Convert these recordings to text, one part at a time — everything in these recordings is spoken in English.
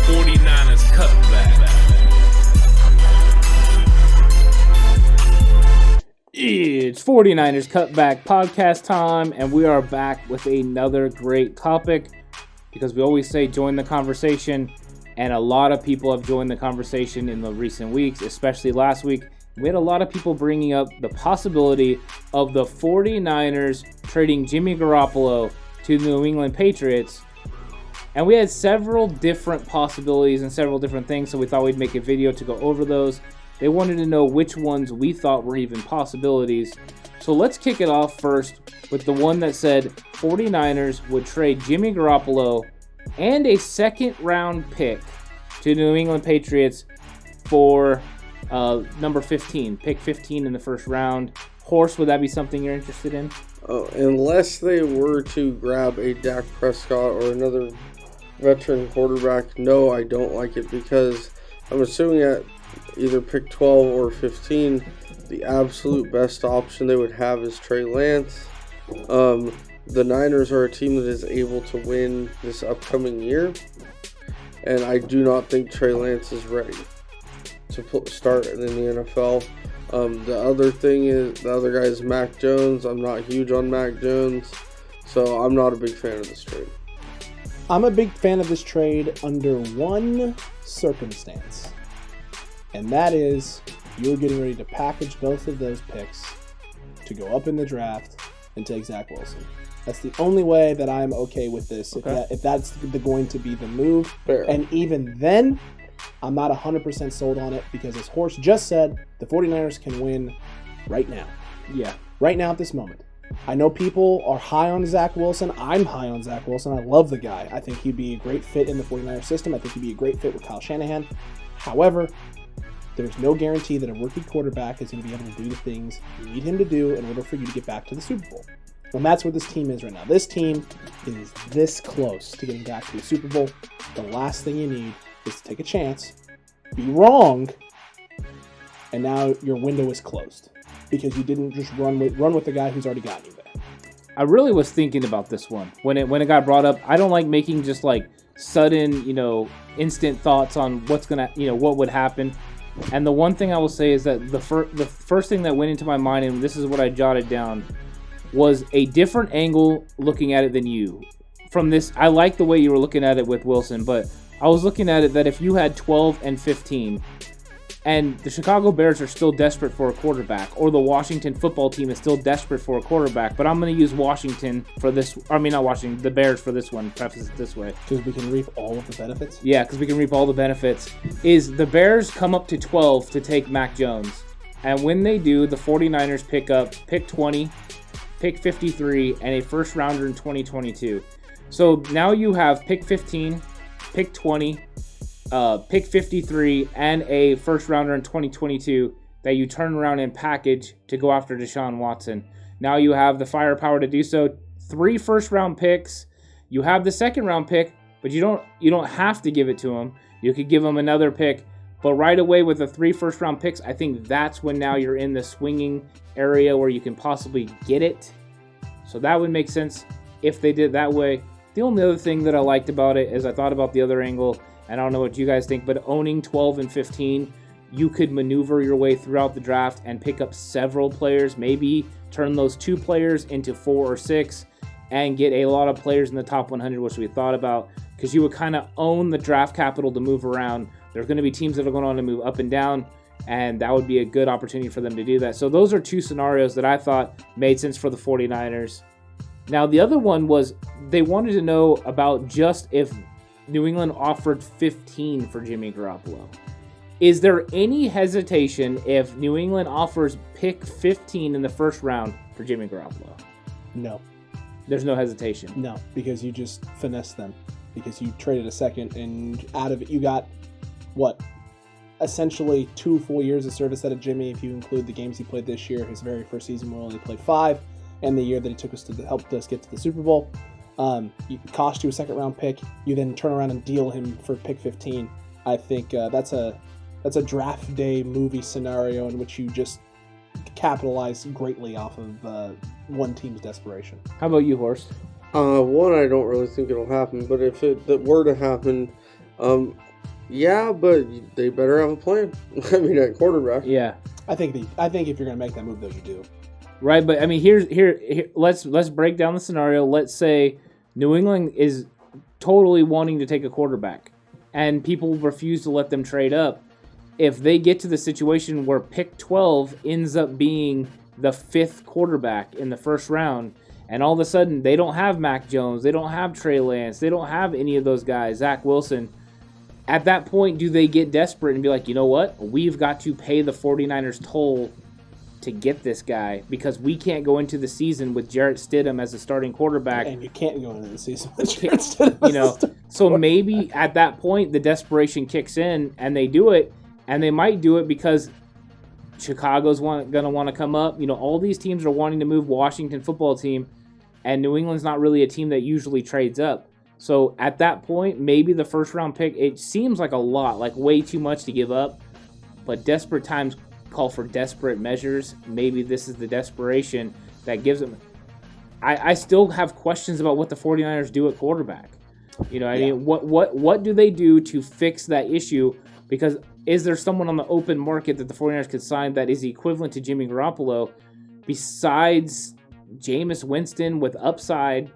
49ers Cutback. It's 49ers Cutback Podcast time, and we are back with another great topic because we always say join the conversation, and a lot of people have joined the conversation in the recent weeks, especially last week. We had a lot of people bringing up the possibility of the 49ers trading Jimmy Garoppolo to the New England Patriots. And we had several different possibilities and several different things, so we thought we'd make a video to go over those. They wanted to know which ones we thought were even possibilities. So let's kick it off first with the one that said 49ers would trade Jimmy Garoppolo and a second-round pick to the New England Patriots for number 15, pick 15 in the first round. Horse, would that be something you're interested in? Unless they were to grab a Dak Prescott or another veteran quarterback, no, I don't like it because I'm assuming at either pick 12 or 15, the absolute best option they would have is Trey Lance. The Niners are a team that is able to win this upcoming year, and I do not think Trey Lance is ready to start in the NFL. The other guy is Mac Jones. I'm not huge on Mac Jones, so I'm not a big fan of this trade. I'm a big fan of this trade under one circumstance, and that is you're getting ready to package both of those picks to go up in the draft and take Zach Wilson. That's the only way that I'm okay with this, okay. If that's going to be the move. Fair. And even then, I'm not 100% sold on it because, as Horst just said, the 49ers can win right now. Yeah. Right now at this moment. I know people are high on Zach Wilson. I'm high on Zach Wilson. I love the guy. I think he'd be a great fit in the 49ers system. I think he'd be a great fit with Kyle Shanahan. However, there's no guarantee that a rookie quarterback is going to be able to do the things you need him to do in order for you to get back to the Super Bowl. And that's where this team is right now. This team is this close to getting back to the Super Bowl. The last thing you need is to take a chance, be wrong, and now your window is closed because you didn't just run with the guy who's already gotten you there. I really was thinking about this one when it got brought up. I don't like making just like sudden, instant thoughts on what would happen. And the one thing I will say is that the first thing that went into my mind, and this is what I jotted down, was a different angle looking at it than you. From this, I like the way you were looking at it with Wilson, but I was looking at it that if you had 12 and 15, and the Chicago Bears are still desperate for a quarterback, or the Washington football team is still desperate for a quarterback, but I'm going to use the Bears for this one, preface it this way. Because we can reap all of the benefits? Yeah, because we can reap all the benefits. Is the Bears come up to 12 to take Mac Jones, and when they do, the 49ers pick up pick 20, pick 53, and a first rounder in 2022. So now you have pick 15, pick 20, pick 53, and a first rounder in 2022 that you turn around and package to go after Deshaun Watson. Now you have the firepower to do so. 3 first round picks. You have the second round pick, but you don't have to give it to him. You could give him another pick, but right away with the 3 first round picks, I think that's when now you're in the swinging area where you can possibly get it. So that would make sense if they did that way. The only other thing that I liked about it is I thought about the other angle, and I don't know what you guys think, but owning 12 and 15, you could maneuver your way throughout the draft and pick up several players, maybe turn those 2 players into 4 or 6, and get a lot of players in the top 100, which we thought about, because you would kind of own the draft capital to move around. There's going to be teams that are going on to move up and down, and that would be a good opportunity for them to do that. So those are 2 scenarios that I thought made sense for the 49ers. Now, the other one was they wanted to know about just if New England offered 15 for Jimmy Garoppolo. Is there any hesitation if New England offers pick 15 in the first round for Jimmy Garoppolo? No. There's no hesitation? No, because you just finessed them. Because you traded a second, and out of it you got, essentially 2 full years of service out of Jimmy if you include the games he played this year. His very first season where he only played 5, and the year that he took us helped us get to the Super Bowl. It cost you a second round pick. You then turn around and deal him for pick 15. I think that's a draft day movie scenario in which you just capitalize greatly off of one team's desperation. How about you, Horst? One, I don't really think it'll happen, but if it were to happen, Yeah, but they better have a plan. I mean, at quarterback. Yeah. I think if you're going to make that move, though, you do. Right, but I mean, here let's break down the scenario. Let's say New England is totally wanting to take a quarterback, and people refuse to let them trade up. If they get to the situation where pick 12 ends up being the 5th quarterback in the first round, and all of a sudden they don't have Mac Jones, they don't have Trey Lance, they don't have any of those guys, Zach Wilson, at that point, do they get desperate and be like, you know what? We've got to pay the 49ers toll to get this guy because we can't go into the season with Jarrett Stidham as a starting quarterback. And you can't go into the season with Jarrett Stidham. So maybe at that point the desperation kicks in and they do it, and they might do it because Chicago's going to want to come up. All these teams are wanting to move Washington football team, and New England's not really a team that usually trades up. So at that point, maybe the first round pick, it seems like a lot, like way too much to give up, but desperate times call for desperate measures. Maybe this is the desperation that gives them. I still have questions about what the 49ers do at quarterback. I mean, what do they do to fix that issue? Because is there someone on the open market that the 49ers could sign that is equivalent to Jimmy Garoppolo besides Jameis Winston with upside?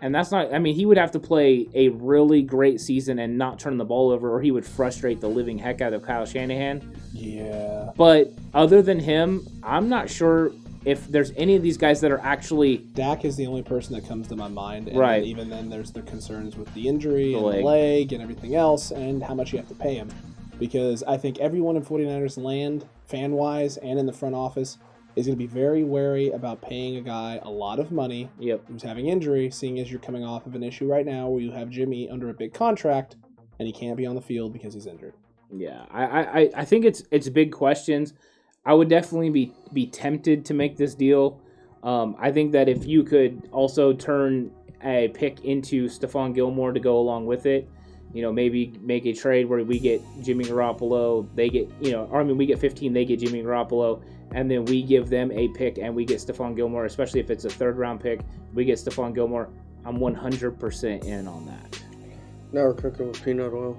And that's not, I mean, he would have to play a really great season and not turn the ball over, or he would frustrate the living heck out of Kyle Shanahan. Yeah. But other than him, I'm not sure if there's any of these guys that are actually... Dak is the only person that comes to my mind. And right. Even then, there's the concerns with the injury and the leg and everything else and how much you have to pay him. Because I think everyone in 49ers land, fan-wise and in the front office, is going to be very wary about paying a guy a lot of money who's having injury, seeing as you're coming off of an issue right now where you have Jimmy under a big contract and he can't be on the field because he's injured. Yeah, I think it's big questions. I would definitely be tempted to make this deal. I think that if you could also turn a pick into Stephon Gilmore to go along with it, maybe make a trade where we get Jimmy Garoppolo, they get, we get 15, they get Jimmy Garoppolo, and then we give them a pick and we get Stephon Gilmore, especially if it's a 3rd round pick, we get Stephon Gilmore. I'm 100% in on that. Now we're cooking with peanut oil.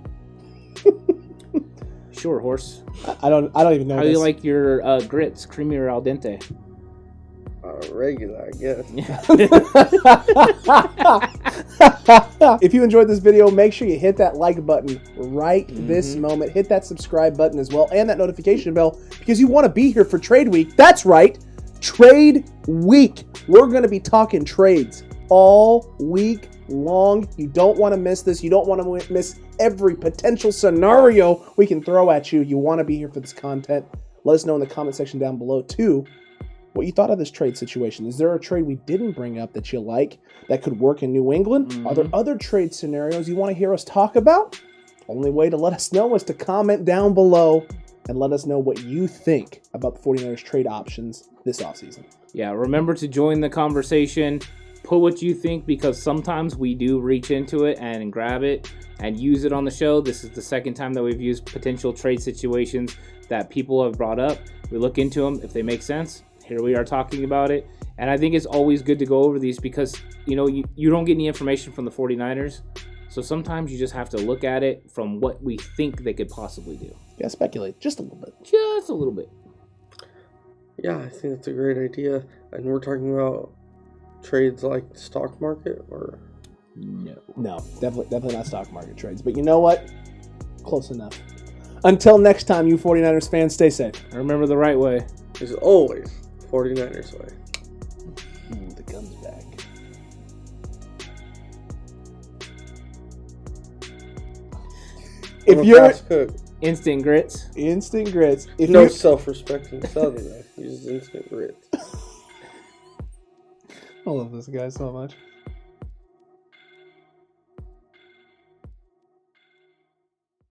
Sure, horse. I don't even know. How do you like your grits, creamy or al dente? Regular, I guess. If you enjoyed this video, make sure you hit that like button right this moment. Hit that subscribe button as well and that notification bell because you want to be here for Trade Week. That's right, Trade Week. We're going to be talking trades all week long. You don't want to miss this. You don't want to miss every potential scenario we can throw at you. You want to be here for this content. Let us know in the comment section down below too what you thought of this trade situation. Is there a trade we didn't bring up that you like that could work in New England? Are there other trade scenarios you want to hear us talk about? Only way to let us know is to comment down below and let us know what you think about the 49ers trade options this offseason. Yeah, remember to join the conversation. Put what you think because sometimes we do reach into it and grab it and use it on the show. This is the 2nd time that we've used potential trade situations that people have brought up. We look into them. If they make sense, here we are talking about it. And I think it's always good to go over these because, you don't get any information from the 49ers. So sometimes you just have to look at it from what we think they could possibly do. Yeah, speculate just a little bit. Just a little bit. Yeah, I think that's a great idea. And we're talking about trades like the stock market or... No, definitely not stock market trades. But you know what? Close enough. Until next time, you 49ers fans, stay safe. Remember the right way is always 49ers way. Ooh, the gun's back. If you're instant grits. If no self-respecting Southerner uses instant grits. I love this guy so much.